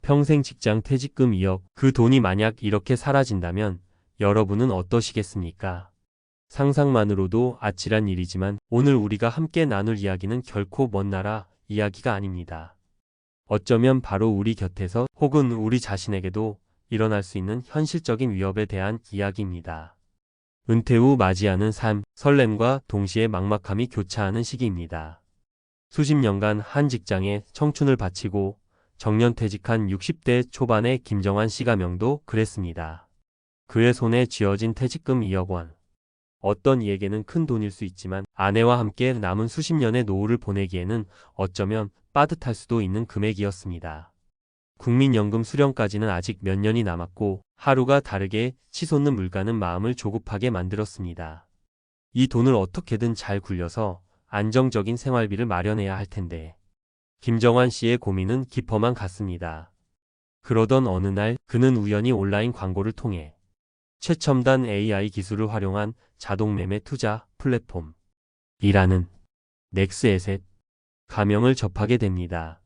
평생 직장 퇴직금 2억, 그 돈이 만약 이렇게 사라진다면 여러분은 어떠시겠습니까? 상상만으로도 아찔한 일이지만 오늘 우리가 함께 나눌 이야기는 결코 먼 나라 이야기가 아닙니다. 어쩌면 바로 우리 곁에서 혹은 우리 자신에게도 일어날 수 있는 현실적인 위협에 대한 이야기입니다. 은퇴 후 맞이하는 삶, 설렘과 동시에 막막함이 교차하는 시기입니다. 수십 년간 한 직장에 청춘을 바치고 정년퇴직한 60대 초반의 김정환 씨 가명도 그랬습니다. 그의 손에 쥐어진 퇴직금 2억 원. 어떤 이에게는 큰 돈일 수 있지만 아내와 함께 남은 수십 년의 노후를 보내기에는 어쩌면 빠듯할 수도 있는 금액이었습니다. 국민연금 수령까지는 아직 몇 년이 남았고 하루가 다르게 치솟는 물가는 마음을 조급하게 만들었습니다. 이 돈을 어떻게든 잘 굴려서 안정적인 생활비를 마련해야 할 텐데 김정환 씨의 고민은 깊어만 갔습니다. 그러던 어느 날 그는 우연히 온라인 광고를 통해 최첨단 AI 기술을 활용한 자동 매매 투자 플랫폼이라는 넥스에셋 가명을 접하게 됩니다.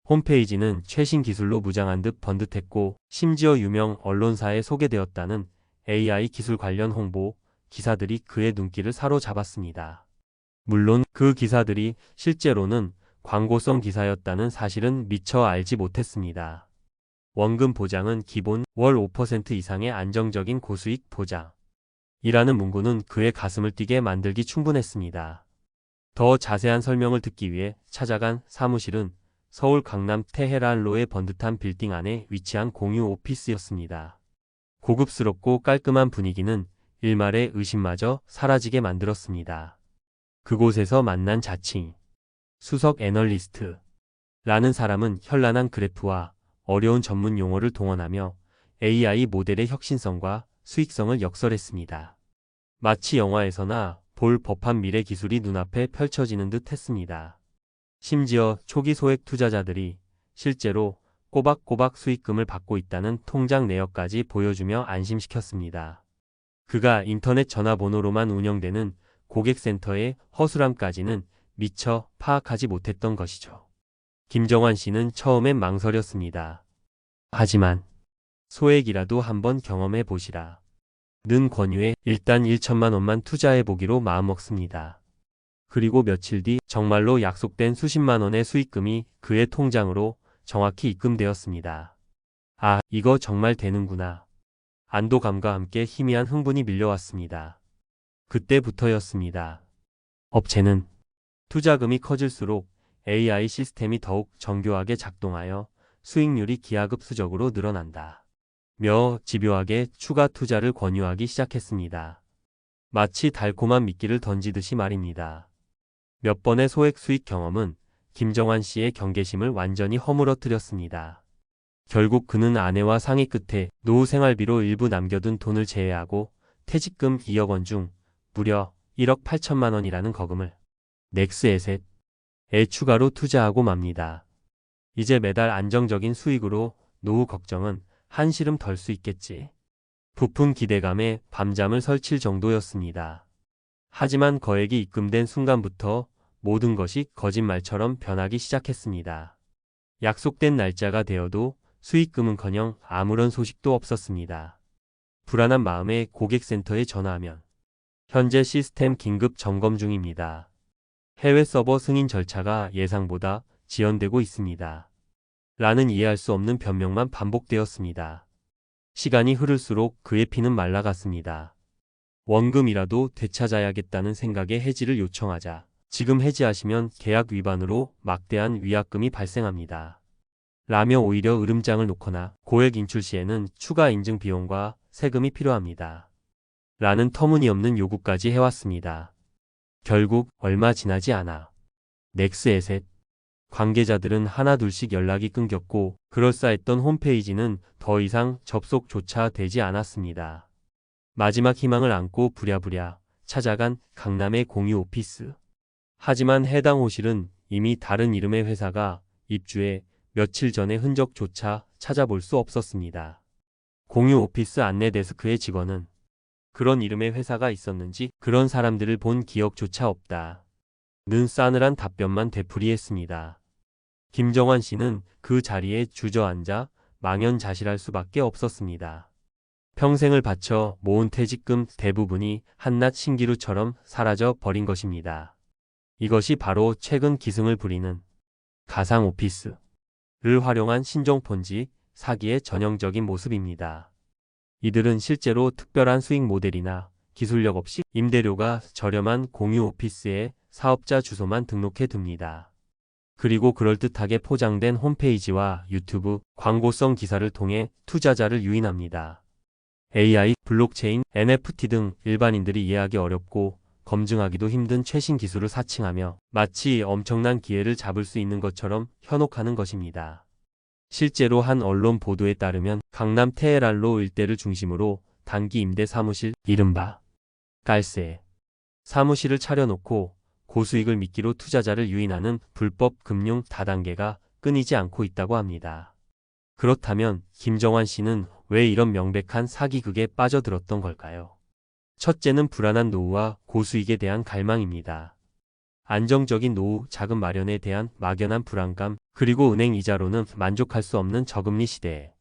홈페이지는 최신 기술로 무장한 듯 번듯했고 심지어 유명 언론사에 소개되었다는 AI 기술 관련 홍보 기사들이 그의 눈길을 사로잡았습니다. 물론 그 기사들이 실제로는 광고성 기사였다는 사실은 미처 알지 못했습니다. 원금 보장은 기본 월 5% 이상의 안정적인 고수익 보장이라는 문구는 그의 가슴을 뛰게 만들기 충분했습니다. 더 자세한 설명을 듣기 위해 찾아간 사무실은 서울 강남 테헤란로의 번듯한 빌딩 안에 위치한 공유 오피스였습니다. 고급스럽고 깔끔한 분위기는 일말의 의심마저 사라지게 만들었습니다. 그곳에서 만난 자칭 수석 애널리스트라는 사람은 현란한 그래프와 어려운 전문 용어를 동원하며 AI 모델의 혁신성과 수익성을 역설했습니다. 마치 영화에서나 볼 법한 미래 기술이 눈앞에 펼쳐지는 듯 했습니다. 심지어 초기 소액 투자자들이 실제로 꼬박꼬박 수익금을 받고 있다는 통장 내역까지 보여주며 안심시켰습니다. 그가 인터넷 전화번호로만 운영되는 고객센터의 허술함까지는 미처 파악하지 못했던 것이죠. 김정환 씨는 처음엔 망설였습니다. 하지만 소액이라도 한번 경험해 보시라 는 권유에 일단 1천만 원만 투자해 보기로 마음먹습니다. 그리고 며칠 뒤 정말로 약속된 수십만 원의 수익금이 그의 통장으로 정확히 입금되었습니다. 아, 이거 정말 되는구나. 안도감과 함께 희미한 흥분이 밀려왔습니다. 그때부터였습니다. 업체는 투자금이 커질수록 AI 시스템이 더욱 정교하게 작동하여 수익률이 기하급수적으로 늘어난다 며 집요하게 추가 투자를 권유하기 시작했습니다. 마치 달콤한 미끼를 던지듯이 말입니다. 몇 번의 소액 수익 경험은 김정환 씨의 경계심을 완전히 허물어뜨렸습니다. 결국 그는 아내와 상의 끝에 노후 생활비로 일부 남겨둔 돈을 제외하고 퇴직금 2억 원 중 무려 1억 8천만 원이라는 거금을 넥스에셋에 추가로 투자하고 맙니다. 이제 매달 안정적인 수익으로 노후 걱정은 한시름 덜 수 있겠지. 부푼 기대감에 밤잠을 설칠 정도였습니다. 하지만 거액이 입금된 순간부터 모든 것이 거짓말처럼 변하기 시작했습니다. 약속된 날짜가 되어도 수익금은커녕 아무런 소식도 없었습니다. 불안한 마음에 고객센터에 전화하면 현재 시스템 긴급 점검 중입니다. 해외 서버 승인 절차가 예상보다 지연되고 있습니다. 라는 이해할 수 없는 변명만 반복되었습니다. 시간이 흐를수록 그의 피는 말라갔습니다. 원금이라도 되찾아야겠다는 생각에 해지를 요청하자 지금 해지하시면 계약 위반으로 막대한 위약금이 발생합니다. 라며 오히려 으름장을 놓거나 고액 인출 시에는 추가 인증 비용과 세금이 필요합니다. 라는 터무니없는 요구까지 해왔습니다. 결국 얼마 지나지 않아 넥스에셋 관계자들은 하나둘씩 연락이 끊겼고 그럴싸했던 홈페이지는 더 이상 접속조차 되지 않았습니다. 마지막 희망을 안고 부랴부랴 찾아간 강남의 공유 오피스. 하지만 해당 호실은 이미 다른 이름의 회사가 입주해 며칠 전의 흔적조차 찾아볼 수 없었습니다. 공유 오피스 안내 데스크의 직원은 그런 이름의 회사가 있었는지 그런 사람들을 본 기억조차 없다 는 싸늘한 답변만 되풀이했습니다. 김정환 씨는 그 자리에 주저앉아 망연자실할 수밖에 없었습니다. 평생을 바쳐 모은 퇴직금 대부분이 한낱 신기루처럼 사라져 버린 것입니다. 이것이 바로 최근 기승을 부리는 가상 오피스를 활용한 신종 폰지 사기의 전형적인 모습입니다. 이들은 실제로 특별한 수익 모델이나 기술력 없이 임대료가 저렴한 공유 오피스에 사업자 주소만 등록해 둡니다. 그리고 그럴듯하게 포장된 홈페이지와 유튜브 광고성 기사를 통해 투자자를 유인합니다. AI, 블록체인, NFT 등 일반인들이 이해하기 어렵고 검증하기도 힘든 최신 기술을 사칭하며 마치 엄청난 기회를 잡을 수 있는 것처럼 현혹하는 것입니다. 실제로 한 언론 보도에 따르면 강남 테헤란로 일대를 중심으로 단기 임대 사무실, 이른바 깔세 사무실을 차려놓고 고수익을 미끼로 투자자를 유인하는 불법 금융 다단계가 끊이지 않고 있다고 합니다. 그렇다면 김정환 씨는 왜 이런 명백한 사기극에 빠져들었던 걸까요? 첫째는 불안한 노후와 고수익에 대한 갈망입니다. 안정적인 노후 자금 마련에 대한 막연한 불안감, 그리고 은행 이자로는 만족할 수 없는 저금리 시대에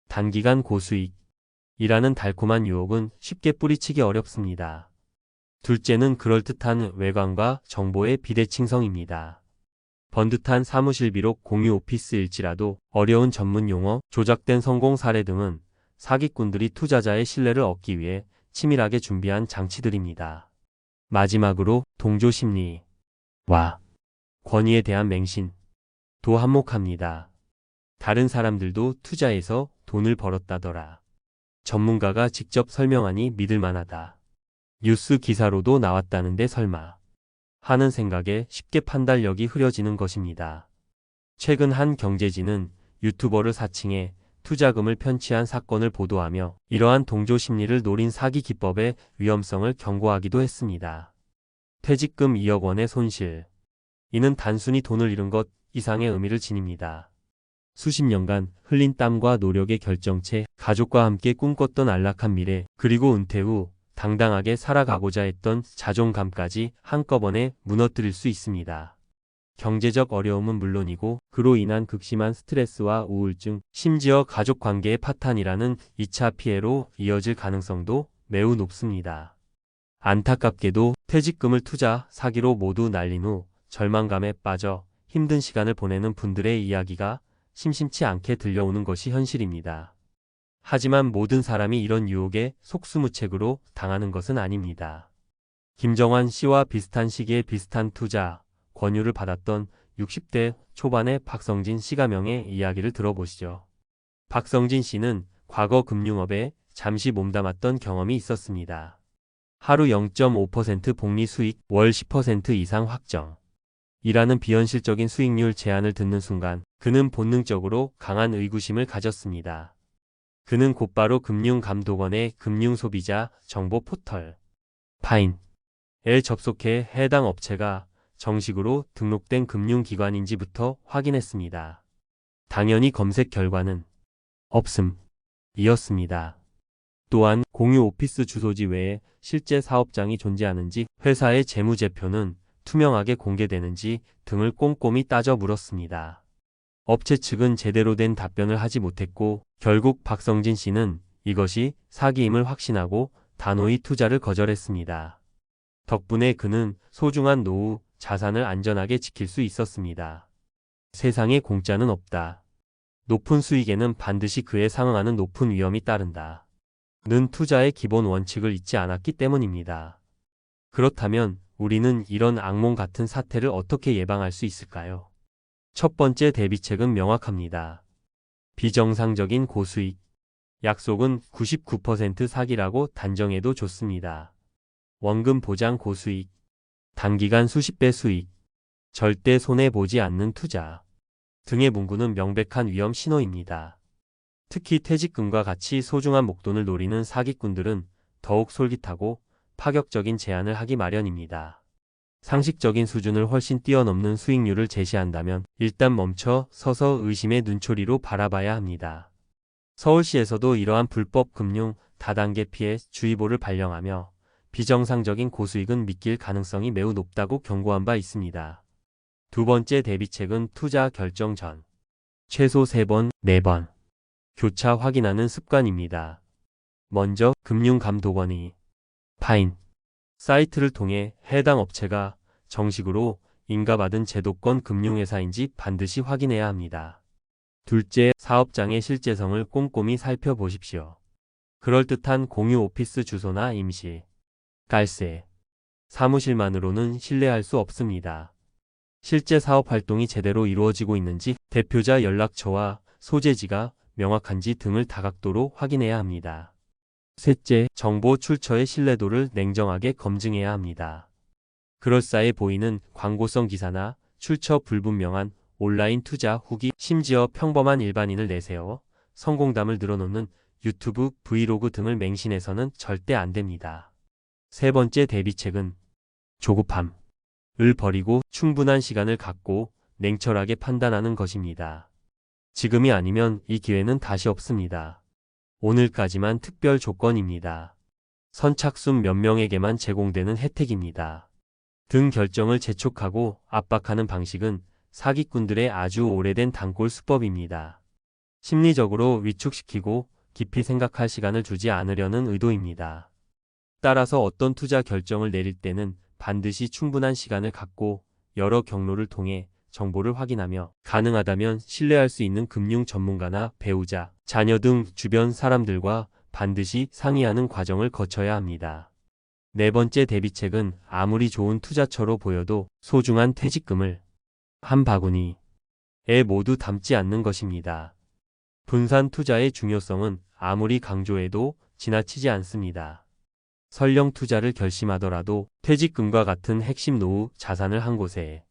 단기간 고수익이라는 달콤한 유혹은 쉽게 뿌리치기 어렵습니다. 둘째는 그럴듯한 외관과 정보의 비대칭성입니다. 번듯한 사무실 비록 공유 오피스일지라도 어려운 전문 용어, 조작된 성공 사례 등은 사기꾼들이 투자자의 신뢰를 얻기 위해 치밀하게 준비한 장치들입니다. 마지막으로 동조 심리와 권위에 대한 맹신도 한몫합니다. 다른 사람들도 투자해서 돈을 벌었다더라. 전문가가 직접 설명하니 믿을 만하다. 뉴스 기사로도 나왔다는데 설마 하는 생각에 쉽게 판단력이 흐려지는 것입니다. 최근 한 경제지는 유튜버를 사칭해 투자금을 편취한 사건을 보도하며 이러한 동조 심리를 노린 사기 기법의 위험성을 경고하기도 했습니다. 퇴직금 2억 원의 손실. 이는 단순히 돈을 잃은 것 이상의 의미를 지닙니다. 수십 년간 흘린 땀과 노력의 결정체, 가족과 함께 꿈꿨던 안락한 미래, 그리고 은퇴 후 당당하게 살아가고자 했던 자존감까지 한꺼번에 무너뜨릴 수 있습니다. 경제적 어려움은 물론이고 그로 인한 극심한 스트레스와 우울증, 심지어 가족 관계의 파탄이라는 2차 피해로 이어질 가능성도 매우 높습니다. 안타깝게도 퇴직금을 투자, 사기로 모두 날린 후 절망감에 빠져 힘든 시간을 보내는 분들의 이야기가 심심치 않게 들려오는 것이 현실입니다. 하지만 모든 사람이 이런 유혹에 속수무책으로 당하는 것은 아닙니다. 김정환 씨와 비슷한 시기에 비슷한 투자, 권유를 받았던 60대 초반의 박성진 씨 가명의 이야기를 들어보시죠. 박성진 씨는 과거 금융업에 잠시 몸담았던 경험이 있었습니다. 하루 0.5% 복리 수익, 월 10% 이상 확정. 이라는 비현실적인 수익률 제한을 듣는 순간 그는 본능적으로 강한 의구심을 가졌습니다. 그는 곧바로 금융감독원의 금융소비자 정보 포털 파인에 접속해 해당 업체가 정식으로 등록된 금융기관인지부터 확인했습니다. 당연히 검색 결과는 없음이었습니다. 또한 공유 오피스 주소지 외에 실제 사업장이 존재하는지, 회사의 재무제표는 투명하게 공개되는지 등을 꼼꼼히 따져 물었습니다. 업체 측은 제대로 된 답변을 하지 못했고 결국 박성진 씨는 이것이 사기임을 확신하고 단호히 투자를 거절했습니다. 덕분에 그는 소중한 노후, 자산을 안전하게 지킬 수 있었습니다. 세상에 공짜는 없다. 높은 수익에는 반드시 그에 상응하는 높은 위험이 따른다. 는 투자의 기본 원칙을 잊지 않았기 때문입니다. 그렇다면 우리는 이런 악몽 같은 사태를 어떻게 예방할 수 있을까요? 첫 번째 대비책은 명확합니다. 비정상적인 고수익. 약속은 99% 사기라고 단정해도 좋습니다. 원금 보장 고수익. 단기간 수십 배 수익. 절대 손해보지 않는 투자. 등의 문구는 명백한 위험 신호입니다. 특히 퇴직금과 같이 소중한 목돈을 노리는 사기꾼들은 더욱 솔깃하고 파격적인 제안을 하기 마련입니다. 상식적인 수준을 훨씬 뛰어넘는 수익률을 제시한다면 일단 멈춰 서서 의심의 눈초리로 바라봐야 합니다. 서울시에서도 이러한 불법 금융 다단계 피해 주의보를 발령하며 비정상적인 고수익은 믿길 가능성이 매우 높다고 경고한 바 있습니다. 두 번째 대비책은 투자 결정 전 최소 3번, 4번 교차 확인하는 습관입니다. 먼저 금융감독원의 파인 사이트를 통해 해당 업체가 정식으로 인가받은 제도권 금융회사인지 반드시 확인해야 합니다. 둘째, 사업장의 실제성을 꼼꼼히 살펴보십시오. 그럴듯한 공유 오피스 주소나 임시, 깔세, 사무실만으로는 신뢰할 수 없습니다. 실제 사업 활동이 제대로 이루어지고 있는지, 대표자 연락처와 소재지가 명확한지 등을 다각도로 확인해야 합니다. 셋째, 정보 출처의 신뢰도를 냉정하게 검증해야 합니다. 그럴싸해 보이는 광고성 기사나 출처 불분명한 온라인 투자 후기, 심지어 평범한 일반인을 내세워 성공담을 늘어놓는 유튜브, 브이로그 등을 맹신해서는 절대 안 됩니다. 세 번째 대비책은 조급함을 버리고 충분한 시간을 갖고 냉철하게 판단하는 것입니다. 지금이 아니면 이 기회는 다시 없습니다. 오늘까지만 특별 조건입니다. 선착순 몇 명에게만 제공되는 혜택입니다. 등 결정을 재촉하고 압박하는 방식은 사기꾼들의 아주 오래된 단골 수법입니다. 심리적으로 위축시키고 깊이 생각할 시간을 주지 않으려는 의도입니다. 따라서 어떤 투자 결정을 내릴 때는 반드시 충분한 시간을 갖고 여러 경로를 통해 정보를 확인하며 가능하다면 신뢰할 수 있는 금융 전문가나 배우자, 자녀 등 주변 사람들과 반드시 상의하는 과정을 거쳐야 합니다. 네 번째 대비책은 아무리 좋은 투자처로 보여도 소중한 퇴직금을 한 바구니에 모두 담지 않는 것입니다. 분산 투자의 중요성은 아무리 강조해도 지나치지 않습니다. 설령 투자를 결심하더라도 퇴직금과 같은 핵심 노후 자산을 한 곳에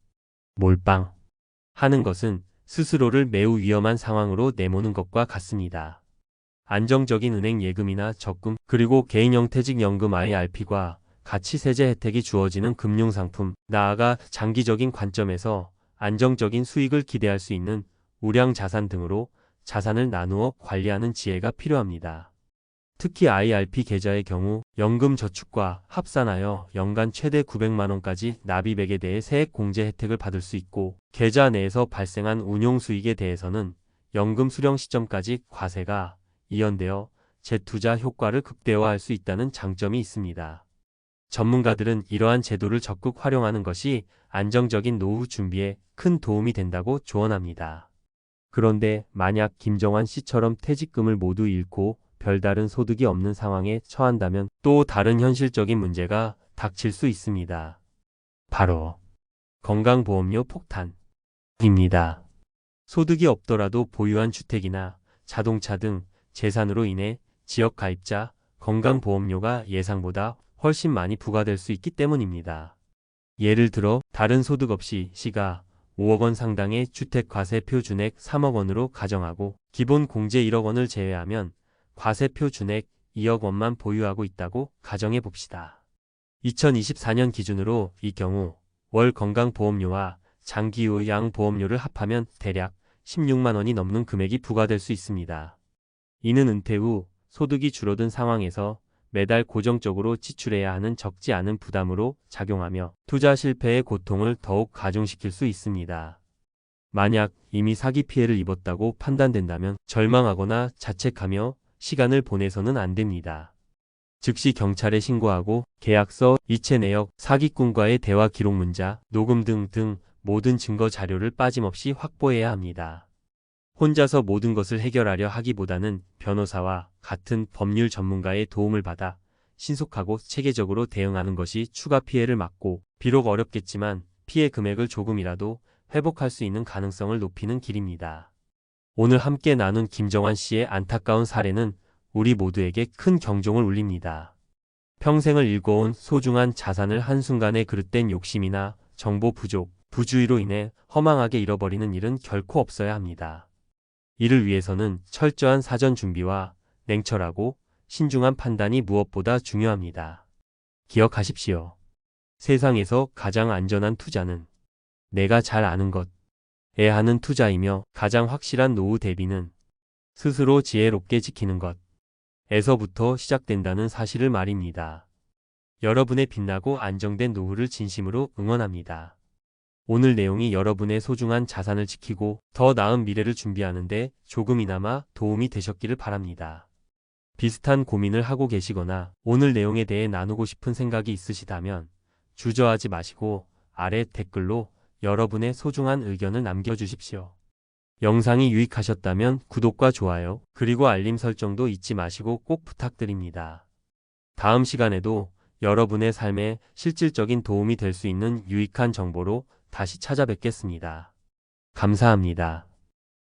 몰빵하는 것은 스스로를 매우 위험한 상황으로 내모는 것과 같습니다. 안정적인 은행 예금이나 적금, 그리고 개인형 퇴직연금 IRP과 가치 세제 혜택이 주어지는 금융상품, 나아가 장기적인 관점에서 안정적인 수익을 기대할 수 있는 우량 자산 등으로 자산을 나누어 관리하는 지혜가 필요합니다. 특히 IRP 계좌의 경우 연금 저축과 합산하여 연간 최대 900만 원까지 납입액에 대해 세액 공제 혜택을 받을 수 있고, 계좌 내에서 발생한 운용 수익에 대해서는 연금 수령 시점까지 과세가 이연되어 재투자 효과를 극대화할 수 있다는 장점이 있습니다. 전문가들은 이러한 제도를 적극 활용하는 것이 안정적인 노후 준비에 큰 도움이 된다고 조언합니다. 그런데 만약 김정환 씨처럼 퇴직금을 모두 잃고 별다른 소득이 없는 상황에 처한다면 또 다른 현실적인 문제가 닥칠 수 있습니다. 바로 건강보험료 폭탄입니다. 소득이 없더라도 보유한 주택이나 자동차 등 재산으로 인해 지역가입자 건강보험료가 예상보다 훨씬 많이 부과될 수 있기 때문입니다. 예를 들어 다른 소득 없이 시가 5억 원 상당의 주택과세 표준액 3억 원으로 가정하고 기본 공제 1억 원을 제외하면 과세 표준액 2억 원만 보유하고 있다고 가정해 봅시다. 2024년 기준으로 이 경우 월 건강보험료와 장기요양보험료를 합하면 대략 16만 원이 넘는 금액이 부과될 수 있습니다. 이는 은퇴 후 소득이 줄어든 상황에서 매달 고정적으로 지출해야 하는 적지 않은 부담으로 작용하며 투자 실패의 고통을 더욱 가중시킬 수 있습니다. 만약 이미 사기 피해를 입었다고 판단된다면 절망하거나 자책하며 시간을 보내서는 안 됩니다. 즉시 경찰에 신고하고 계약서, 이체 내역, 사기꾼과의 대화 기록 문자, 녹음 등 모든 증거 자료를 빠짐없이 확보해야 합니다. 혼자서 모든 것을 해결하려 하기보다는 변호사와 같은 법률 전문가의 도움을 받아 신속하고 체계적으로 대응하는 것이 추가 피해를 막고, 비록 어렵겠지만 피해 금액을 조금이라도 회복할 수 있는 가능성을 높이는 길입니다. 오늘 함께 나눈 김정환 씨의 안타까운 사례는 우리 모두에게 큰 경종을 울립니다. 평생을 일궈온 소중한 자산을 한순간에 그릇된 욕심이나 정보 부족, 부주의로 인해 허망하게 잃어버리는 일은 결코 없어야 합니다. 이를 위해서는 철저한 사전 준비와 냉철하고 신중한 판단이 무엇보다 중요합니다. 기억하십시오. 세상에서 가장 안전한 투자는 내가 잘 아는 것에 하는 투자이며, 가장 확실한 노후 대비는 스스로 지혜롭게 지키는 것에서부터 시작된다는 사실을 말입니다. 여러분의 빛나고 안정된 노후를 진심으로 응원합니다. 오늘 내용이 여러분의 소중한 자산을 지키고 더 나은 미래를 준비하는데 조금이나마 도움이 되셨기를 바랍니다. 비슷한 고민을 하고 계시거나 오늘 내용에 대해 나누고 싶은 생각이 있으시다면 주저하지 마시고 아래 댓글로 여러분의 소중한 의견을 남겨주십시오. 영상이 유익하셨다면 구독과 좋아요, 그리고 알림 설정도 잊지 마시고 꼭 부탁드립니다. 다음 시간에도 여러분의 삶에 실질적인 도움이 될 수 있는 유익한 정보로 다시 찾아뵙겠습니다. 감사합니다.